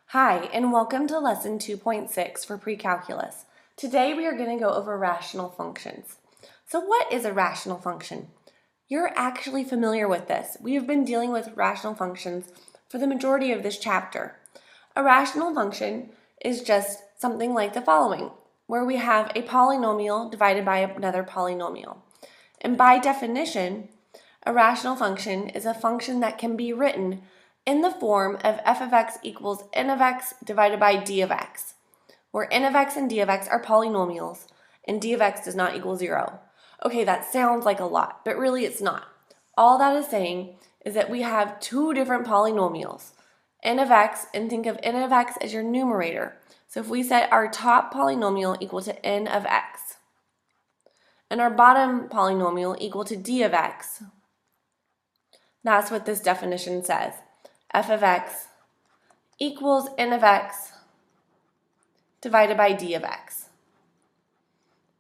Hi, and welcome to Lesson 2.6 for Pre-Calculus. Today we are going to go over rational functions. So what is a rational function? You're actually familiar with this. We have been dealing with rational functions for the majority of this chapter. A rational function is just something like the following, where we have a polynomial divided by another polynomial. And by definition, a rational function is a function that can be written in the form of f of x equals n of x divided by d of x, where n of x and d of x are polynomials and d of x does not equal 0. Okay, that sounds like a lot, but really it's not. All that is saying is that we have two different polynomials, n of x, and think of n of x as your numerator. So if we set our top polynomial equal to n of x, and our bottom polynomial equal to d of x, that's what this definition says. F of x equals n of x divided by d of x.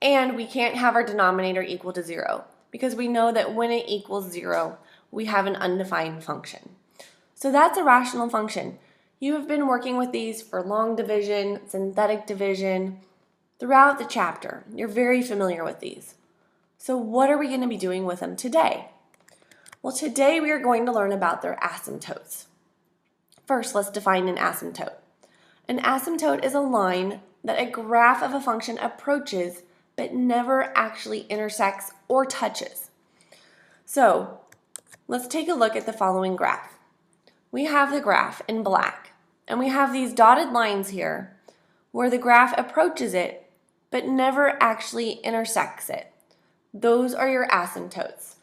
And we can't have our denominator equal to 0 because we know that when it equals 0, we have an undefined function. So that's a rational function. You have been working with these for long division, synthetic division, throughout the chapter. You're very familiar with these. So what are we going to be doing with them today? Well, today we are going to learn about their asymptotes. First, let's define an asymptote. An asymptote is a line that a graph of a function approaches but never actually intersects or touches. So, let's take a look at the following graph. We have the graph in black, and we have these dotted lines here where the graph approaches it but never actually intersects it. Those are your asymptotes.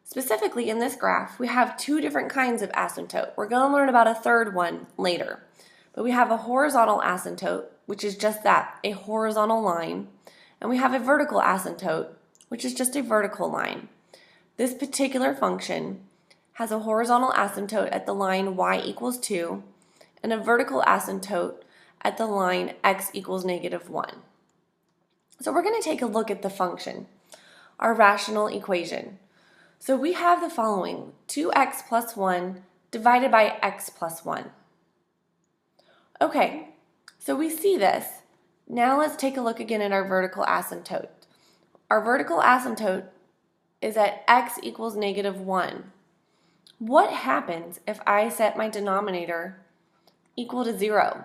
Specifically in this graph, we have two different kinds of asymptote. We're going to learn about a third one later. But we have a horizontal asymptote, which is just that, a horizontal line. And we have a vertical asymptote, which is just a vertical line. This particular function has a horizontal asymptote at the line y equals 2 and a vertical asymptote at the line x equals -1. So we're going to take a look at the function, our rational equation. So we have the following, 2x plus 1 divided by x plus 1. Okay, so we see this. Now let's take a look again at our vertical asymptote. Our vertical asymptote is at x equals -1. What happens if I set my denominator equal to 0?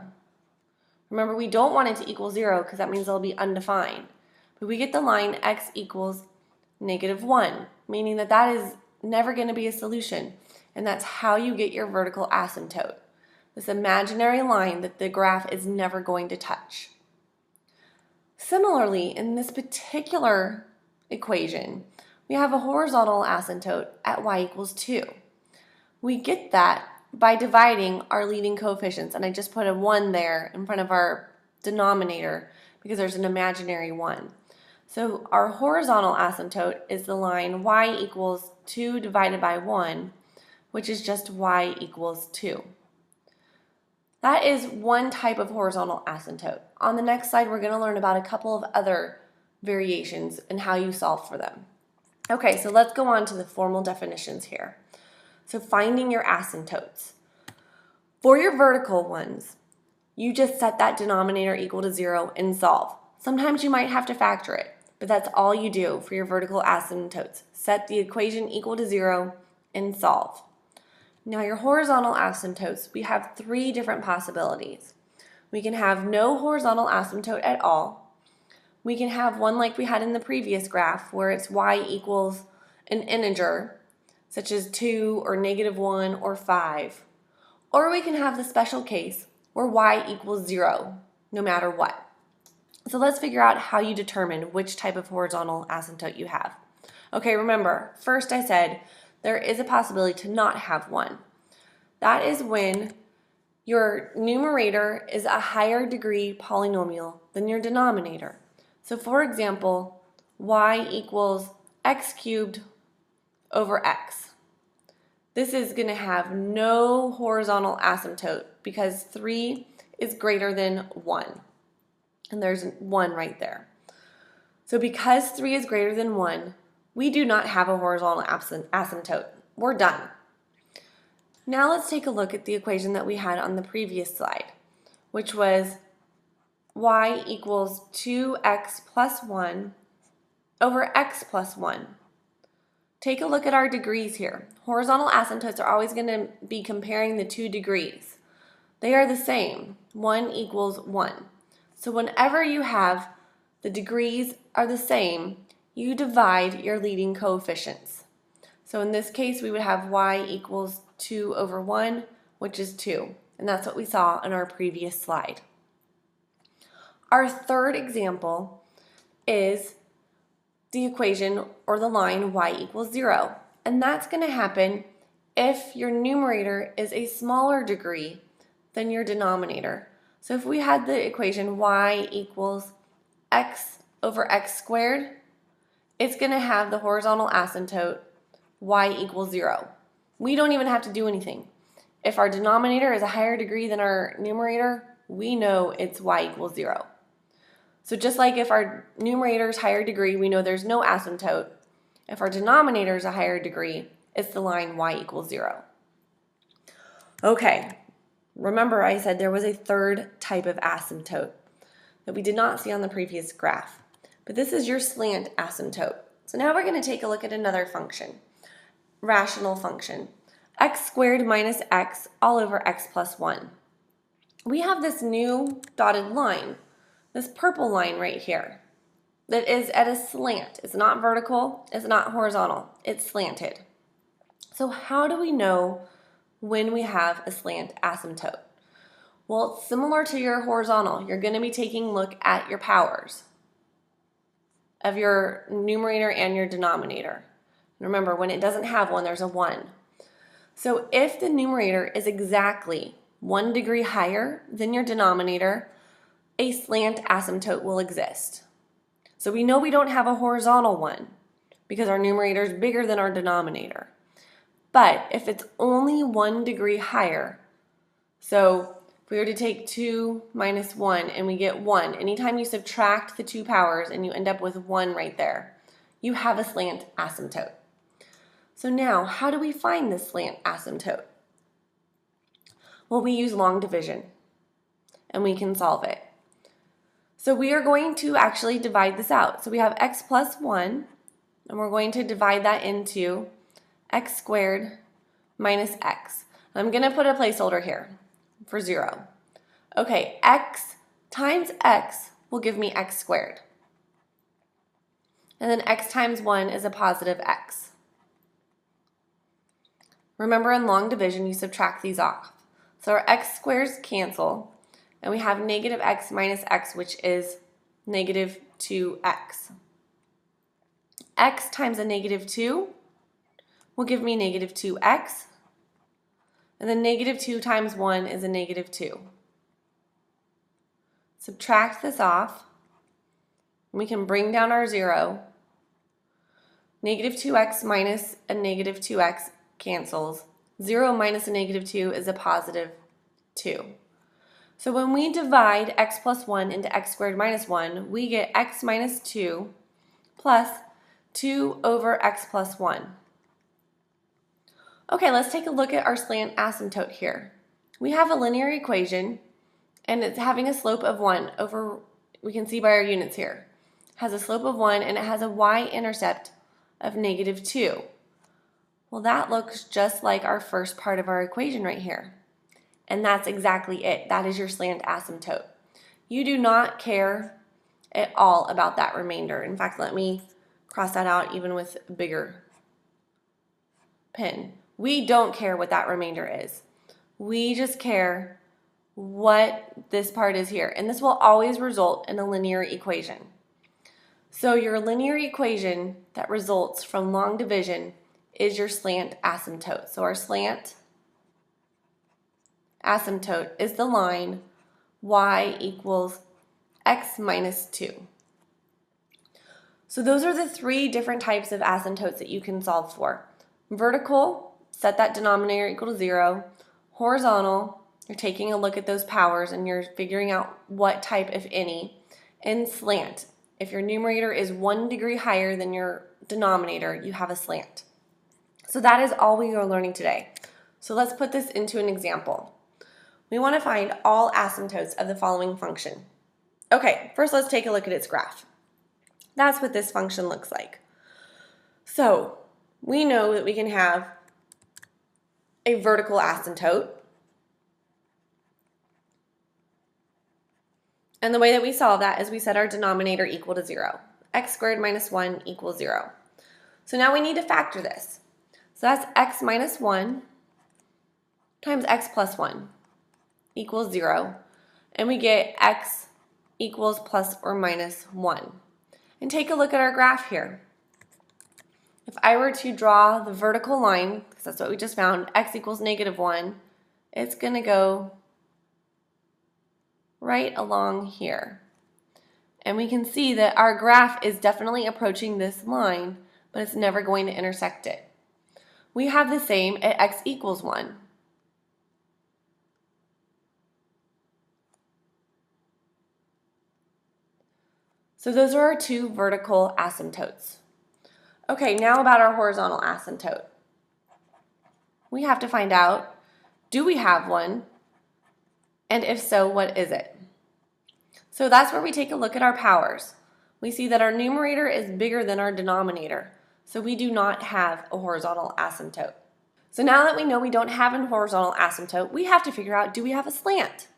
Remember, we don't want it to equal 0 because that means it'll be undefined. But we get the line x equals -1, meaning that that is never going to be a solution, and that's how you get your vertical asymptote, this imaginary line that the graph is never going to touch. Similarly, in this particular equation, we have a horizontal asymptote at y equals 2. We get that by dividing our leading coefficients, and I just put a 1 there in front of our denominator because there's an imaginary 1. So our horizontal asymptote is the line y equals 2 divided by 1, which is just y equals 2. That is one type of horizontal asymptote. On the next slide, we're going to learn about a couple of other variations and how you solve for them. Okay, so let's go on to the formal definitions here. So finding your asymptotes. For your vertical ones, you just set that denominator equal to 0 and solve. Sometimes you might have to factor it, but that's all you do for your vertical asymptotes. Set the equation equal to 0 and solve. Now your horizontal asymptotes, we have three different possibilities. We can have no horizontal asymptote at all. We can have one like we had in the previous graph where it's y equals an integer, such as 2 or -1 or 5. Or we can have the special case where y equals 0, no matter what. So let's figure out how you determine which type of horizontal asymptote you have. Okay, remember, first I said there is a possibility to not have one. That is when your numerator is a higher degree polynomial than your denominator. So for example, y equals x cubed over x. This is going to have no horizontal asymptote because 3 is greater than 1. And there's 1 right there. So because 3 is greater than 1, we do not have a horizontal asymptote. We're done. Now let's take a look at the equation that we had on the previous slide. which was y equals 2x plus 1 over x plus 1. Take a look at our degrees here. Horizontal asymptotes are always going to be comparing the two degrees. They are the same. 1 equals 1. So whenever you have the degrees are the same, you divide your leading coefficients. So in this case, we would have y equals 2 over 1, which is 2. And that's what we saw in our previous slide. Our third example is the equation or the line y equals 0. And that's going to happen if your numerator is a smaller degree than your denominator. So if we had the equation y equals x over x squared, it's going to have the horizontal asymptote y equals 0. We don't even have to do anything. If our denominator is a higher degree than our numerator, we know it's y equals 0. So just like if our numerator is higher degree, we know there's no asymptote. If our denominator is a higher degree, it's the line y equals 0. Okay, remember I said there was a third type of asymptote that we did not see on the previous graph. But this is your slant asymptote. So now we're going to take a look at another function, rational function, x squared minus x all over x plus 1. We have this new dotted line, this purple line right here, that is at a slant. It's not vertical, it's not horizontal, it's slanted. So how do we know when we have a slant asymptote? Well, it's similar to your horizontal. You're going to be taking a look at your powers of your numerator and your denominator. Remember, when it doesn't have one, there's a 1. So if the numerator is exactly 1 degree higher than your denominator, a slant asymptote will exist. So we know we don't have a horizontal one because our numerator is bigger than our denominator. But if it's only 1 degree higher, so if we were to take 2 minus 1 and we get 1, anytime you subtract the two powers and you end up with 1 right there, you have a slant asymptote. So now, how do we find this slant asymptote? Well, we use long division, and we can solve it. So we are going to actually divide this out. So we have x plus 1, and we're going to divide that into x squared minus x. I'm going to put a placeholder here for 0. Okay, x times x will give me x squared. And then x times 1 is a positive x. Remember, in long division, you subtract these off. So our x squares cancel, and we have negative x minus x, which is negative 2x. X times a negative 2 will give me negative 2x. And then negative 2 times 1 is a negative 2. Subtract this off, and we can bring down our 0. Negative 2x minus a negative 2x cancels. 0 minus a negative 2 is a positive 2. So when we divide x plus 1 into x squared minus 1, we get x minus 2 plus 2 over x plus 1. Okay, let's take a look at our slant asymptote here. We have a linear equation, and it's having a slope of 1 over, we can see by our units here, it has a slope of 1, and it has a y-intercept of negative 2. Well, that looks just like our first part of our equation right here. And that's exactly it. That is your slant asymptote. You do not care at all about that remainder. In fact, let me cross that out even with a bigger pen. We don't care what that remainder is. We just care what this part is here. And this will always result in a linear equation. So your linear equation that results from long division is your slant asymptote. So our slant asymptote is the line y equals x minus 2. So those are the 3 different types of asymptotes that you can solve for. Vertical, set that denominator equal to 0. Horizontal, you're taking a look at those powers and you're figuring out what type, if any. And slant, if your numerator is 1 degree higher than your denominator, you have a slant. So that is all we are learning today. So let's put this into an example. We want to find all asymptotes of the following function. Okay, first let's take a look at its graph. That's what this function looks like. So we know that we can have a vertical asymptote. And the way that we solve that is we set our denominator equal to 0. X squared minus 1 equals 0. So now we need to factor this. So that's x minus 1 times x plus 1 equals 0. And we get x equals plus or minus 1. And take a look at our graph here. If I were to draw the vertical line, because that's what we just found, x equals negative 1, it's going to go right along here. And we can see that our graph is definitely approaching this line, but it's never going to intersect it. We have the same at x equals 1. So those are our two vertical asymptotes. Okay, now about our horizontal asymptote. We have to find out, do we have one? And if so, what is it? So that's where we take a look at our powers. We see that our numerator is bigger than our denominator, so we do not have a horizontal asymptote. So now that we know we don't have a horizontal asymptote, we have to figure out, do we have a slant?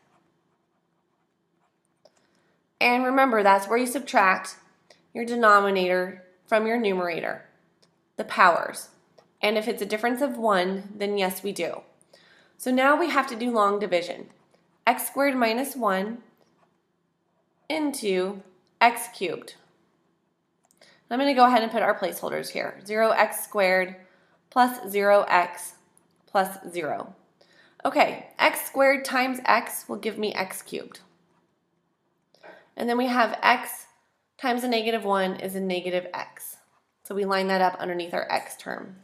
And remember, that's where you subtract your denominator from your numerator, the powers. And if it's a difference of 1, then yes, we do. So now we have to do long division. X squared minus 1 into x cubed. I'm going to go ahead and put our placeholders here. 0x squared plus 0x plus 0. Okay, x squared times x will give me x cubed. And then we have x times a negative 1 is a negative x. So we line that up underneath our x term.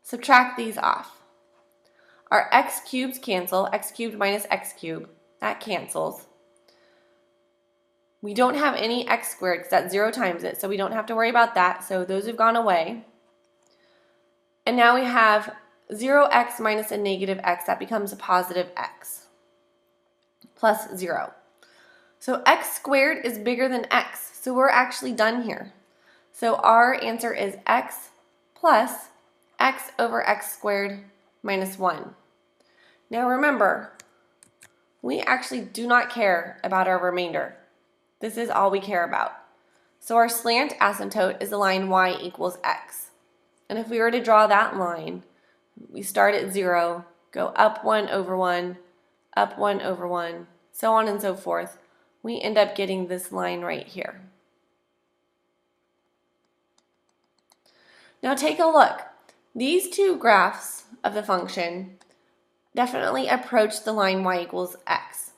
Subtract these off. Our x cubes cancel. X cubed minus x cubed, that cancels. We don't have any x squared because that's 0 times it, so we don't have to worry about that. So those have gone away. And now we have 0x minus a negative x. That becomes a positive x plus 0. So x squared is bigger than x, so we're actually done here. So our answer is x plus x over x squared minus 1. Now remember, we actually do not care about our remainder. This is all we care about. So our slant asymptote is the line y equals x. And if we were to draw that line, we start at 0, go up 1 over 1, up 1 over 1, so on and so forth. We end up getting this line right here. Now take a look. These two graphs of the function definitely approach the line y equals x.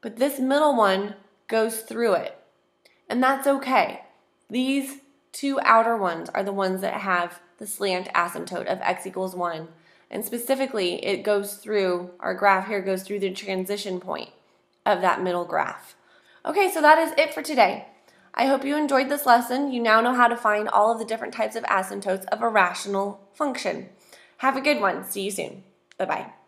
But this middle one goes through it. And that's okay. These two outer ones are the ones that have the slant asymptote of x equals 1. And specifically, it goes through, our graph here goes through the transition point of that middle graph. Okay, so that is it for today. I hope you enjoyed this lesson. You now know how to find all of the different types of asymptotes of a rational function. Have a good one. See you soon. Bye-bye.